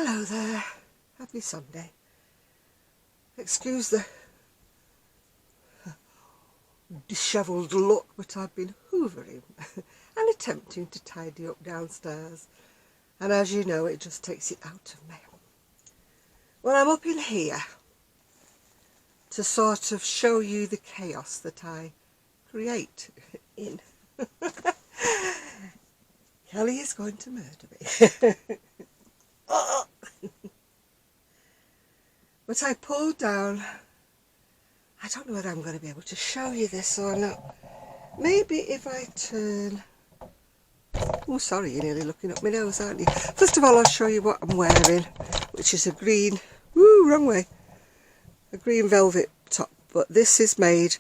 Hello there, happy Sunday. Excuse the dishevelled look, but I've been hoovering and attempting to tidy up downstairs, and as you know, it just takes it out of me. Well, I'm up in here to sort of show you the chaos that I create in. Kelly is going to murder me. Oh. But I pulled down, I don't know whether I'm going to be able to show you this or not. Maybe if I turn, oh sorry, you're nearly looking up my nose, aren't you? First of all, I'll show you what I'm wearing, which is a green, wrong way, a green velvet top. But this is made,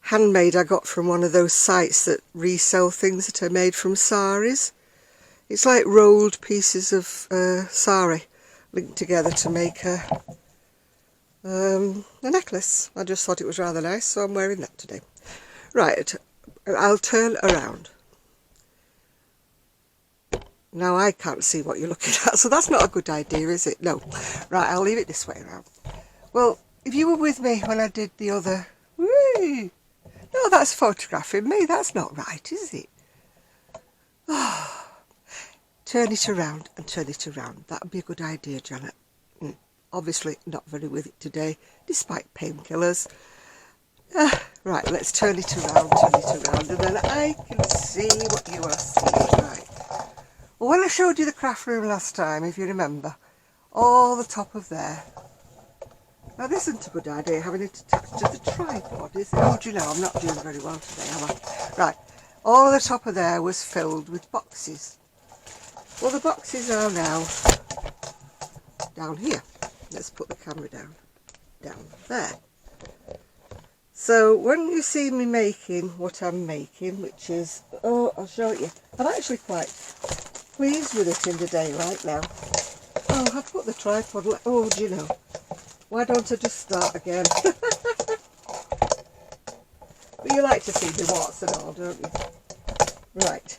handmade. I got from one of those sites that resell things that are made from saris. It's like rolled pieces of sari linked together to make a necklace. I just thought it was rather nice, so I'm wearing that today. Right, I'll turn around. Now I can't see what you're looking at, so that's not a good idea, is it? No. Right, I'll leave it this way around. Well, if you were with me when I did the other... Whee! No, that's photographing me. That's not right, is it? Oh. Turn it around and turn it around. That would be a good idea, Janet. Obviously not very with it today, despite painkillers. Right, let's turn it around, and then I can see what you are seeing. Right. Well, when I showed you the craft room last time, if you remember, all the top of there. Now, this isn't a good idea, having it attached to the tripod, is it? Oh, do you know, I'm not doing very well today, am I? Right, all the top of there was filled with boxes. Well, the boxes are now down here. Let's put the camera down there. So when you see me making what I'm making, which is, oh, I'll show it you. I'm actually quite pleased with it in the day right now. Oh, I put the tripod, oh, do you know, why don't I just start again? But you like to see the warts and all, don't you? Right.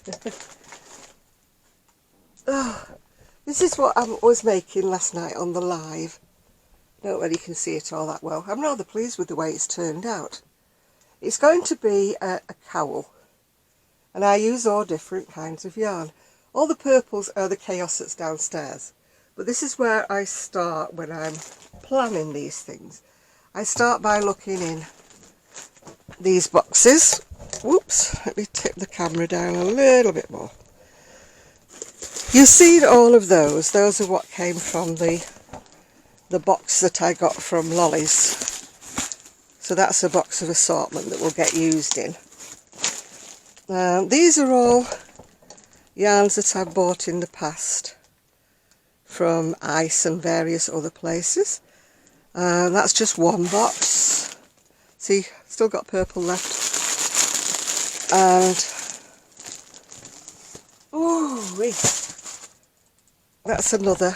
Oh, this is what I was making last night on the live. I don't know whether you can see it all that well. I'm rather pleased with the way it's turned out. It's going to be a cowl, and I use all different kinds of yarn. All the purples are the chaos that's downstairs, but this is where I start when I'm planning these things. I start by looking in these boxes. Whoops, let me tip the camera down a little bit more. You've seen all of those. Those are what came from the box that I got from Lolly's. So that's a box of assortment that will get used in. These are all yarns that I've bought in the past from Ice and various other places. That's just one box. See, still got purple left. And ooh-wee. That's another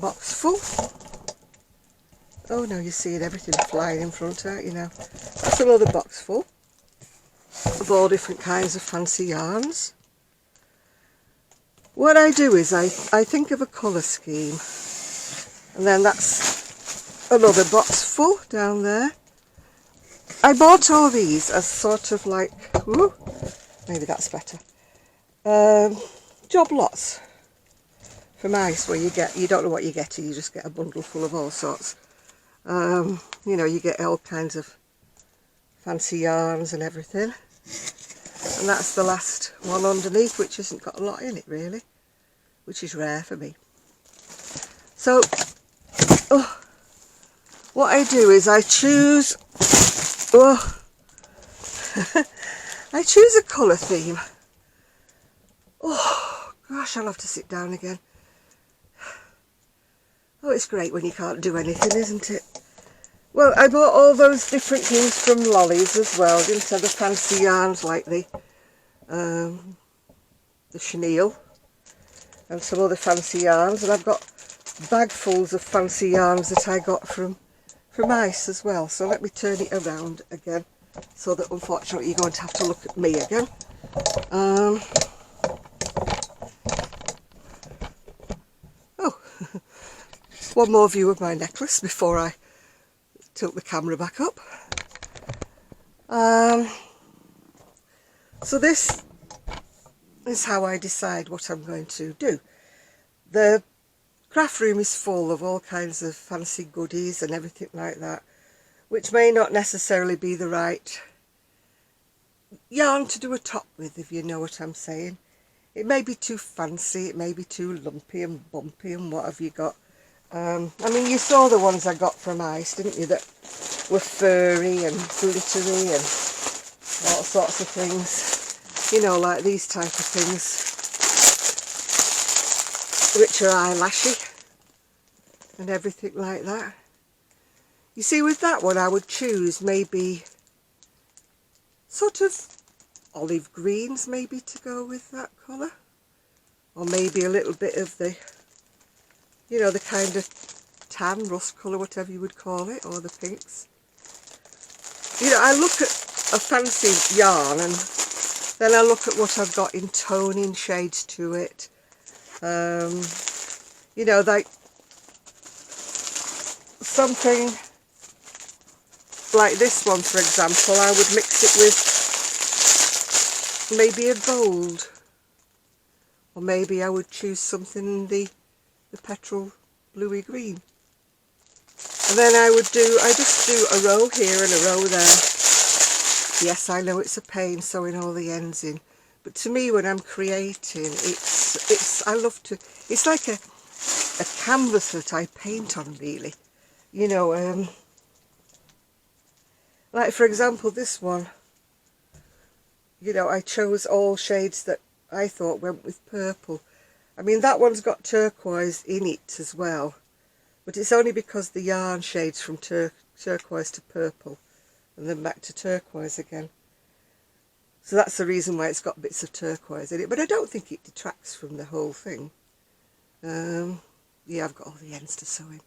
box full. Oh no, you're seeing everything flying in front, aren't you now? That's another box full of all different kinds of fancy yarns. What I do is I think of a colour scheme, and then that's another box full down there. I bought all these as sort of like, ooh, maybe that's better, job lots. From Ice, where you don't know what you're getting, you just get a bundle full of all sorts. You know, you get all kinds of fancy yarns and everything. And that's the last one underneath, which hasn't got a lot in it really, which is rare for me. So, what I do is I choose, I choose a colour theme. Oh gosh, I'll have to sit down again. Oh, it's great when you can't do anything, isn't it? Well, I bought all those different things from Lolly's as well, didn't I? The fancy yarns like the chenille and some other fancy yarns. And I've got bagfuls of fancy yarns that I got from Ice as well. So let me turn it around again, so that unfortunately you're going to have to look at me again. one more view of my necklace before I tilt the camera back up. So this is how I decide what I'm going to do. The craft room is full of all kinds of fancy goodies and everything like that, which may not necessarily be the right yarn to do a top with, if you know what I'm saying. It may be too fancy, it may be too lumpy and bumpy and what have you got. I mean, you saw the ones I got from Ice, didn't you, that were furry and glittery and all sorts of things, you know, like these type of things, which are eyelashy and everything like that. You see, with that one I would choose maybe sort of olive greens maybe to go with that colour, or maybe a little bit of the, you know, the kind of tan, rust colour, whatever you would call it, or the pinks. You know, I look at a fancy yarn and then I look at what I've got in toning shades to it. You know, like something like this one, for example, I would mix it with maybe a gold, or maybe I would choose something in the petrol bluey green, and then I just do a row here and a row there. Yes, I know it's a pain sewing all the ends in, but to me, when I'm creating, I love to, it's like a canvas that I paint on, really, you know. Like for example this one, you know, I chose all shades that I thought went with purple. I mean, that one's got turquoise in it as well, but it's only because the yarn shades from turquoise to purple and then back to turquoise again. So that's the reason why it's got bits of turquoise in it, but I don't think it detracts from the whole thing. Yeah, I've got all the ends to sew in.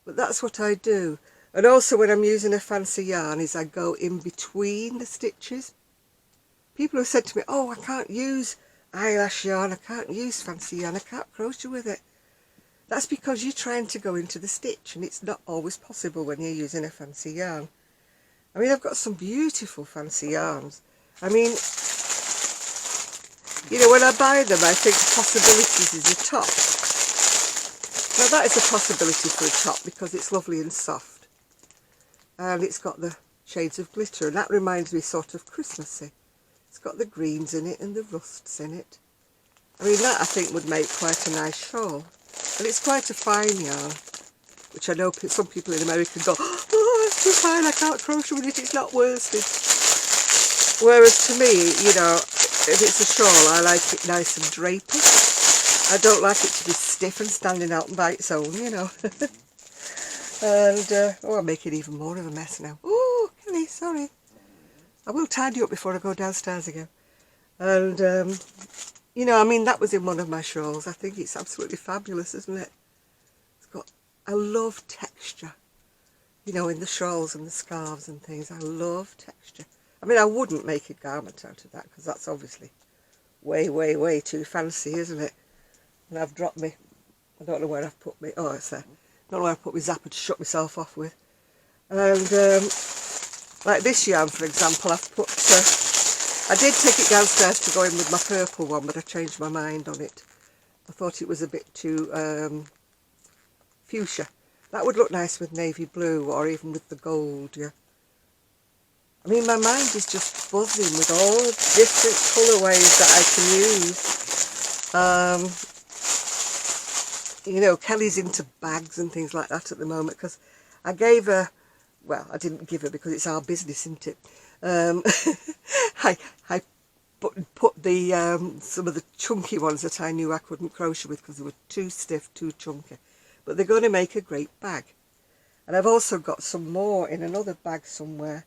But that's what I do. And also when I'm using a fancy yarn is I go in between the stitches. People have said to me, oh, I can't use eyelash yarn, I can't use fancy yarn, I can't crochet with it. That's because you're trying to go into the stitch, and it's not always possible when you're using a fancy yarn. I mean, I've got some beautiful fancy yarns. I mean, you know, when I buy them, I think possibilities is a top. Now that is a possibility for a top because it's lovely and soft. And it's got the shades of glitter, and that reminds me sort of Christmassy. It's got the greens in it and the rusts in it. I mean, that I think would make quite a nice shawl. And it's quite a fine yarn, which I know some people in America go, oh, it's too fine, I can't crochet with it, it's not worsted. Whereas to me, you know, if it's a shawl, I like it nice and drapey. I don't like it to be stiff and standing out by its own, you know. And, oh, I'm making even more of a mess now. Oh, Kelly, sorry. I will tidy up before I go downstairs again. And, you know, I mean, that was in one of my shawls. I think it's absolutely fabulous, isn't it? It's got, I love texture. You know, in the shawls and the scarves and things, I love texture. I mean, I wouldn't make a garment out of that because that's obviously way, way, way too fancy, isn't it? And I've dropped me, I don't know where I've put me, oh, it's there. I don't know where I've put my zapper to shut myself off with. And, like this yarn, for example, I've put, I did take it downstairs to go in with my purple one, but I changed my mind on it. I thought it was a bit too fuchsia. That would look nice with navy blue or even with the gold, yeah. I mean, my mind is just buzzing with all the different colourways that I can use. You know, Kelly's into bags and things like that at the moment because I gave her, well, I didn't give her because it's our business, isn't it? I put the some of the chunky ones that I knew I couldn't crochet with because they were too stiff, too chunky. But they're going to make a great bag. And I've also got some more in another bag somewhere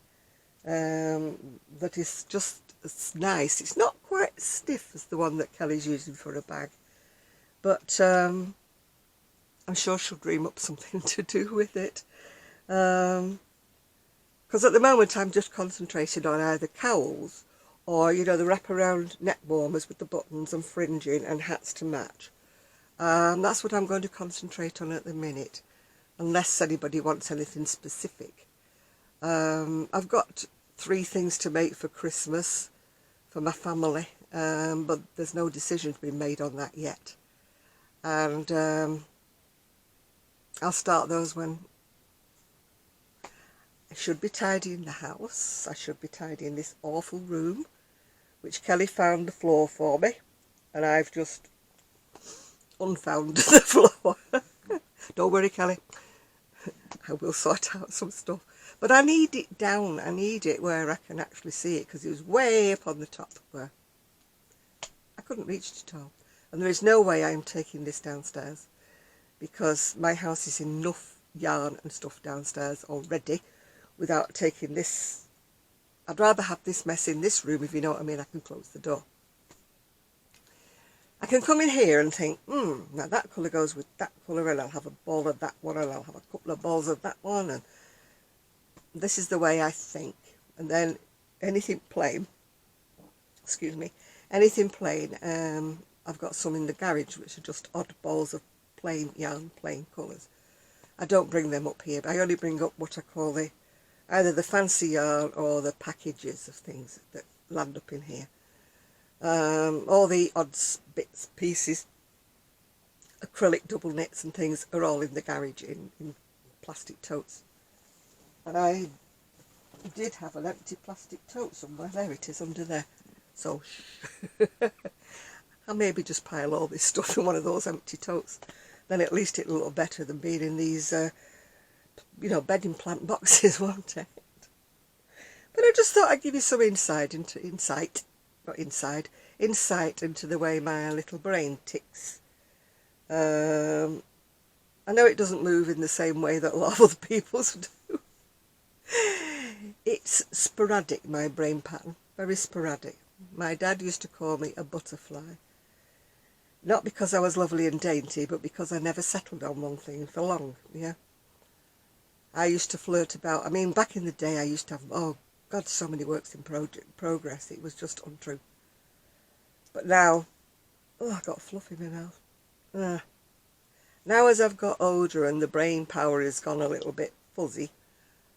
that is just as nice. It's not quite as stiff as the one that Kelly's using for a bag. But I'm sure she'll dream up something to do with it. Because at the moment I'm just concentrating on either cowls or, you know, the wraparound neck warmers with the buttons and fringing and hats to match. That's what I'm going to concentrate on at the minute, unless anybody wants anything specific. I've got 3 things to make for Christmas for my family, but there's no decisions been made on that yet. And I'll start those when I should be tidying the house. I should be tidying this awful room, which Kelly found the floor for me, and I've just unfound the floor. Don't worry, Kelly, I will sort out some stuff. But I need it down. I need it where I can actually see it, because it was way up on the top where I couldn't reach it at all. And there is no way I'm taking this downstairs, because my house is enough yarn and stuff downstairs already without taking this. I'd rather have this mess in this room, if you know what I mean. I can close the door. I can come in here and think, now that colour goes with that colour, and I'll have a ball of that one, and I'll have a couple of balls of that one, and this is the way I think. And then anything plain, anything plain, I've got some in the garage which are just odd balls of plain yarn, plain colours. I don't bring them up here, but I only bring up what I call either the fancy yarn or the packages of things that land up in here. All the odds, bits, pieces, acrylic double knits and things are all in the garage in plastic totes. And I did have an empty plastic tote somewhere. There it is, under there. So I'll maybe just pile all this stuff in one of those empty totes. Then at least it'll look better than being in these, bedding plant boxes, won't it? But I just thought I'd give you some insight into the way my little brain ticks. I know it doesn't move in the same way that a lot of other people's do. It's sporadic, my brain pattern, very sporadic. My dad used to call me a butterfly. Not because I was lovely and dainty, but because I never settled on one thing for long, yeah. I used to flirt about. I mean, back in the day I used to have, oh God, so many works in progress. It was just untrue. But now, I got fluff in my mouth. Now as I've got older and the brain power has gone a little bit fuzzy,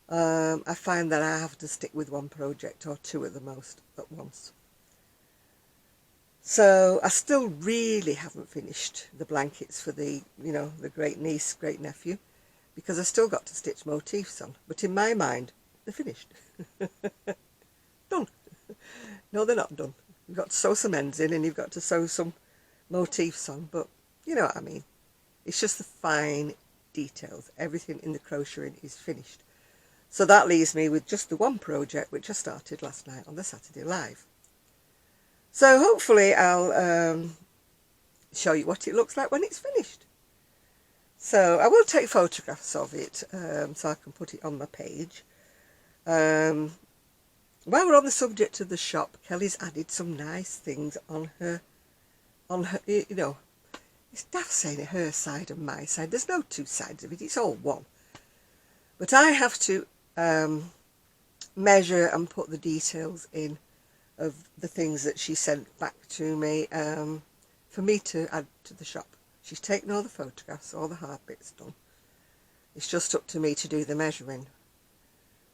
I find that I have to stick with one project or 2 at the most at once. So I still really haven't finished the blankets for the great niece, great nephew, because I still got to stitch motifs on. But in my mind, they're finished. Done. No, they're not done. You've got to sew some ends in and you've got to sew some motifs on, but you know what I mean. It's just the fine details. Everything in the crocheting is finished. So that leaves me with just the one project, which I started last night on the Saturday Live. So hopefully I'll show you what it looks like when it's finished. So I will take photographs of it so I can put it on my page. While we're on the subject of the shop, Kelly's added some nice things on her, it's daft saying her side and my side. There's no 2 sides of it, it's all one. But I have to measure and put the details in of the things that she sent back to me for me to add to the shop. She's taken all the photographs, all the hard bits done. It's just up to me to do the measuring.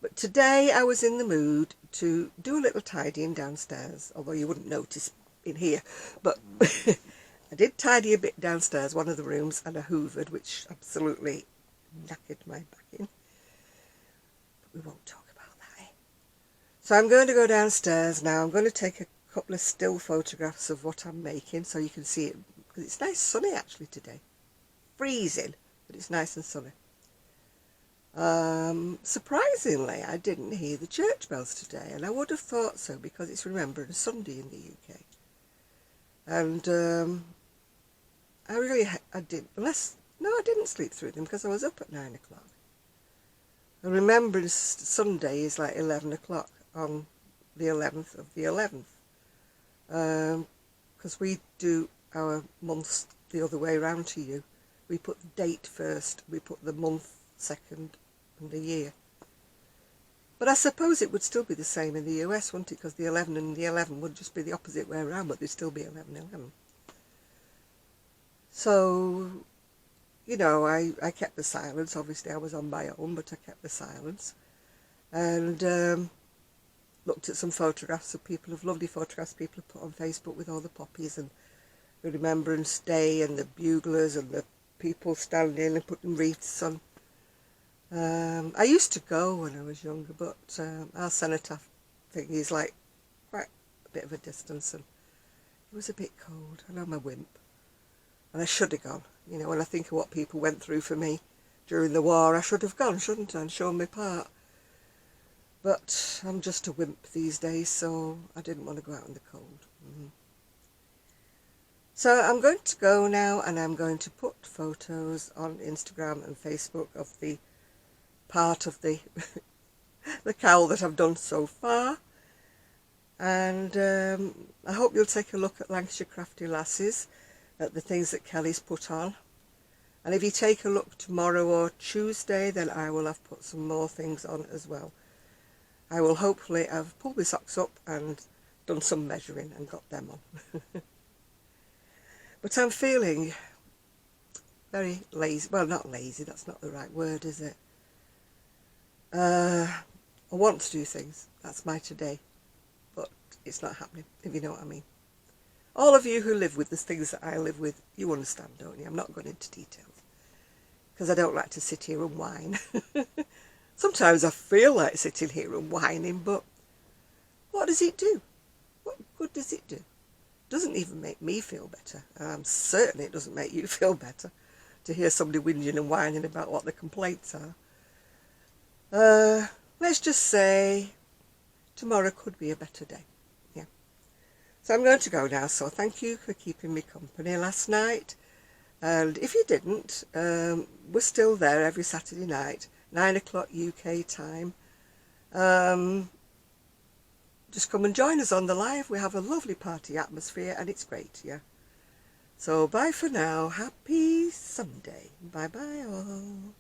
But today I was in the mood to do a little tidying downstairs, although you wouldn't notice in here. But I did tidy a bit downstairs, one of the rooms, and I hoovered, which absolutely knackered my back in. But we won't talk about that, eh? So I'm going to go downstairs now. I'm going to take a couple of still photographs of what I'm making so you can see it. Because it's nice sunny actually today. Freezing, but it's nice and sunny. Surprisingly, I didn't hear the church bells today, and I would have thought so because it's Remembrance Sunday in the UK. And I didn't, I didn't sleep through them because I was up at 9 o'clock. And Remembrance Sunday is like 11 o'clock on the 11th of the 11th. Because we do our months the other way around to you. We put the date first, we put the month second, and the year. But I suppose it would still be the same in the US, wouldn't it? Because the 11 and the 11 would just be the opposite way around, but they'd still be 11 and 11. So, you know, I kept the silence. Obviously I was on my own, but I kept the silence. And looked at some photographs of people, of lovely photographs people have put on Facebook with all the poppies and the Remembrance Day and the buglers and the people standing and putting wreaths on. I used to go when I was younger, but our cenotaph thing is like quite a bit of a distance, and it was a bit cold, and I'm a wimp. And I should have gone. You know, when I think of what people went through for me during the war, I should have gone, shouldn't I, and shown my part. But I'm just a wimp these days, so I didn't want to go out in the cold. So I'm going to go now, and I'm going to put photos on Instagram and Facebook of the part of the the cowl that I've done so far. And I hope you'll take a look at Lancashire Crafty Lasses, at the things that Kelly's put on. And if you take a look tomorrow or Tuesday, then I will have put some more things on as well. I will hopefully have pulled my socks up and done some measuring and got them on. But I'm feeling very lazy. Well, not lazy, that's not the right word, is it? I want to do things. That's my today. But it's not happening, if you know what I mean. All of you who live with the things that I live with, you understand, don't you? I'm not going into details, because I don't like to sit here and whine. Sometimes I feel like sitting here and whining, but what does it do? What good does it do? It doesn't even make me feel better. And I'm certain it doesn't make you feel better to hear somebody whinging and whining about what the complaints are. Let's just say tomorrow could be a better day. Yeah. So I'm going to go now. So thank you for keeping me company last night. And if you didn't, we're still there every Saturday night, 9 o'clock UK time. Just come and join us on the live. We have a lovely party atmosphere and it's great, yeah. So bye for now. Happy Sunday. Bye bye all.